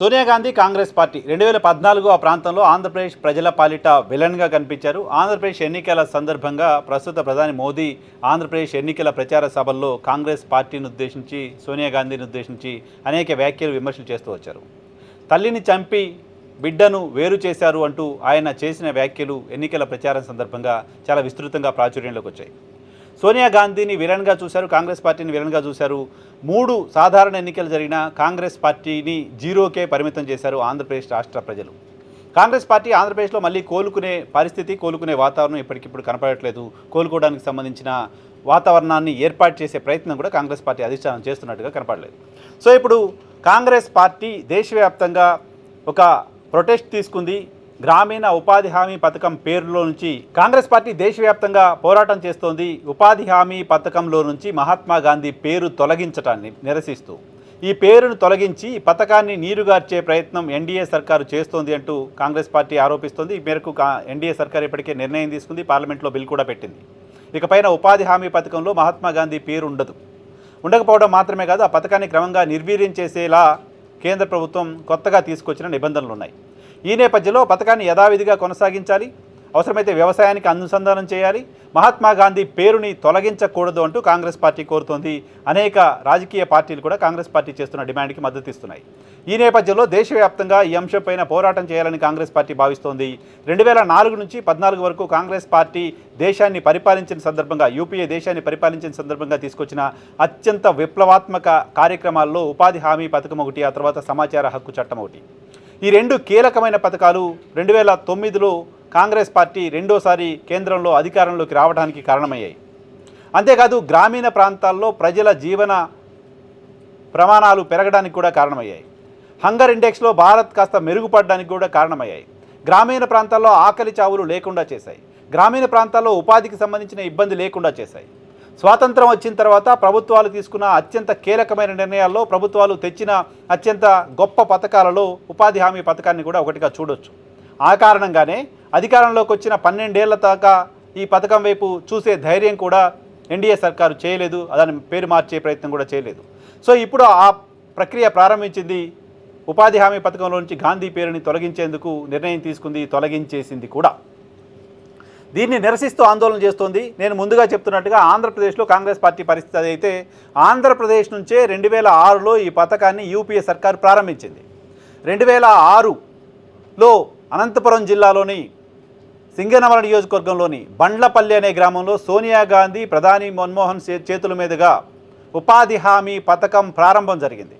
Sonia Gandhi Congress party 2014 ఆ ప్రాంతంలో ఆంధ్రప్రదేశ్ ప్రజల పాలిట విలన్గా కనిపించారు. ఆంధ్రప్రదేశ్ ఎన్నికల సందర్భంగా ప్రస్తుత ప్రధాని మోదీ ఆంధ్రప్రదేశ్ ఎన్నికల ప్రచార సభల్లో కాంగ్రెస్ పార్టీని ఉద్దేశించి, సోనియా గాంధీని ఉద్దేశించి అనేక వ్యాఖ్యలు, విమర్శలు చేస్తూ వచ్చారు. తల్లిని చంపి బిడ్డను వేరు చేశారు అంటూ ఆయన చేసిన వ్యాఖ్యలు ఎన్నికల ప్రచారం సందర్భంగా చాలా విస్తృతంగా ప్రాచుర్యంలోకి వచ్చాయి. సోనియా గాంధీని విలన్గా చూశారు, కాంగ్రెస్ పార్టీని విలన్గా చూశారు. 3 సాధారణ ఎన్నికలు జరిగిన కాంగ్రెస్ పార్టీని జీరోకే పరిమితం చేశారు ఆంధ్రప్రదేశ్ రాష్ట్ర ప్రజలు. కాంగ్రెస్ పార్టీ ఆంధ్రప్రదేశ్లో మళ్ళీ కోలుకునే పరిస్థితి, కోలుకునే వాతావరణం ఇప్పటికిప్పుడు కనపడట్లేదు. కోలుకోవడానికి సంబంధించిన వాతావరణాన్ని ఏర్పాటు చేసే ప్రయత్నం కూడా కాంగ్రెస్ పార్టీ అధిష్టానం చేస్తున్నట్టుగా కనపడలేదు. సో ఇప్పుడు కాంగ్రెస్ పార్టీ దేశవ్యాప్తంగా ఒక ప్రొటెస్ట్ తీసుకుంది. గ్రామీణ ఉపాధి హామీ పథకం పేరులో నుంచి కాంగ్రెస్ పార్టీ దేశవ్యాప్తంగా పోరాటం చేస్తోంది. ఉపాధి హామీ పథకంలో నుంచి మహాత్మా గాంధీ పేరు తొలగించటాన్ని నిరసిస్తూ ఈ పేరును తొలగించి పథకాన్ని నీరుగార్చే ప్రయత్నం ఎన్డీఏ సర్కారు చేస్తోంది అంటూ కాంగ్రెస్ పార్టీ ఆరోపిస్తోంది. ఈ మేరకు ఎన్డీఏ సర్కారు ఇప్పటికే నిర్ణయం తీసుకుంది, పార్లమెంట్లో బిల్ కూడా పెట్టింది. ఇకపైన ఉపాధి హామీ పథకంలో మహాత్మా గాంధీ పేరు ఉండకపోవడం మాత్రమే కాదు, ఆ పథకాన్ని క్రమంగా నిర్వీర్యం చేసేలా కేంద్ర ప్రభుత్వం కొత్తగా తీసుకొచ్చిన నిబంధనలు ఉన్నాయి. ఈ నేపథ్యంలో పథకాన్ని యథావిధిగా కొనసాగించాలి, అవసరమైతే వ్యవసాయానికి అనుసంధానం చేయాలి, మహాత్మా గాంధీ పేరుని తొలగించకూడదు అంటూ కాంగ్రెస్ పార్టీ కోరుతోంది. అనేక రాజకీయ పార్టీలు కూడా కాంగ్రెస్ పార్టీ చేస్తున్న డిమాండ్కి మద్దతు ఇస్తున్నాయి. ఈ నేపథ్యంలో దేశవ్యాప్తంగా ఈ అంశంపైన పోరాటం చేయాలని కాంగ్రెస్ పార్టీ భావిస్తోంది. 2004 నుంచి 14 వరకు కాంగ్రెస్ పార్టీ దేశాన్ని పరిపాలించిన సందర్భంగా, యూపీఏ దేశాన్ని పరిపాలించిన సందర్భంగా తీసుకొచ్చిన అత్యంత విప్లవాత్మక కార్యక్రమాల్లో ఉపాధి హామీ పథకం ఒకటి, ఆ తర్వాత సమాచార హక్కు చట్టం ఒకటి. ఈ 2 కీలకమైన పథకాలు 2009లో కాంగ్రెస్ పార్టీ రెండోసారి కేంద్రంలో అధికారంలోకి రావడానికి కారణమయ్యాయి. అంతేకాదు గ్రామీణ ప్రాంతాల్లో ప్రజల జీవన ప్రమాణాలు పెరగడానికి కూడా కారణమయ్యాయి. హంగర్ ఇండెక్స్లో భారత్ కాస్త మెరుగుపడడానికి కూడా కారణమయ్యాయి. గ్రామీణ ప్రాంతాల్లో ఆకలి చావులు లేకుండా చేశాయి. గ్రామీణ ప్రాంతాల్లో ఉపాధికి సంబంధించిన ఇబ్బంది లేకుండా చేశాయి. స్వాతంత్రం వచ్చిన తర్వాత ప్రభుత్వాలు తీసుకున్న అత్యంత కీలకమైన నిర్ణయాల్లో, ప్రభుత్వాలు తెచ్చిన అత్యంత గొప్ప పథకాలలో ఉపాధి హామీ పథకాన్ని కూడా ఒకటిగా చూడొచ్చు. ఆ కారణంగానే అధికారంలోకి వచ్చిన 12 ఏళ్ల దాకా ఈ పథకం వైపు చూసే ధైర్యం కూడా ఎన్డీఏ సర్కారు చేయలేదు, దాని పేరు మార్చే ప్రయత్నం కూడా చేయలేదు. సో ఇప్పుడు ఆ ప్రక్రియ ప్రారంభించింది. ఉపాధి హామీ పథకంలో నుంచి గాంధీ పేరుని తొలగించేందుకు నిర్ణయం తీసుకుంది, తొలగించేసింది కూడా. దీన్ని నిరసిస్తూ ఆందోళన చేస్తోంది. నేను ముందుగా చెప్తున్నట్టుగా ఆంధ్రప్రదేశ్లో కాంగ్రెస్ పార్టీ పరిస్థితి అయితే, ఆంధ్రప్రదేశ్ నుంచే 2006లో ఈ పథకాన్ని యూపీఏ సర్కారు ప్రారంభించింది. 2006లో అనంతపురం జిల్లాలోని సింగనమల నియోజకవర్గంలోని బండ్లపల్లి అనే గ్రామంలో సోనియా గాంధీ, ప్రధాని మన్మోహన్ చేతుల మీదుగా ఉపాధి హామీ పథకం ప్రారంభం జరిగింది.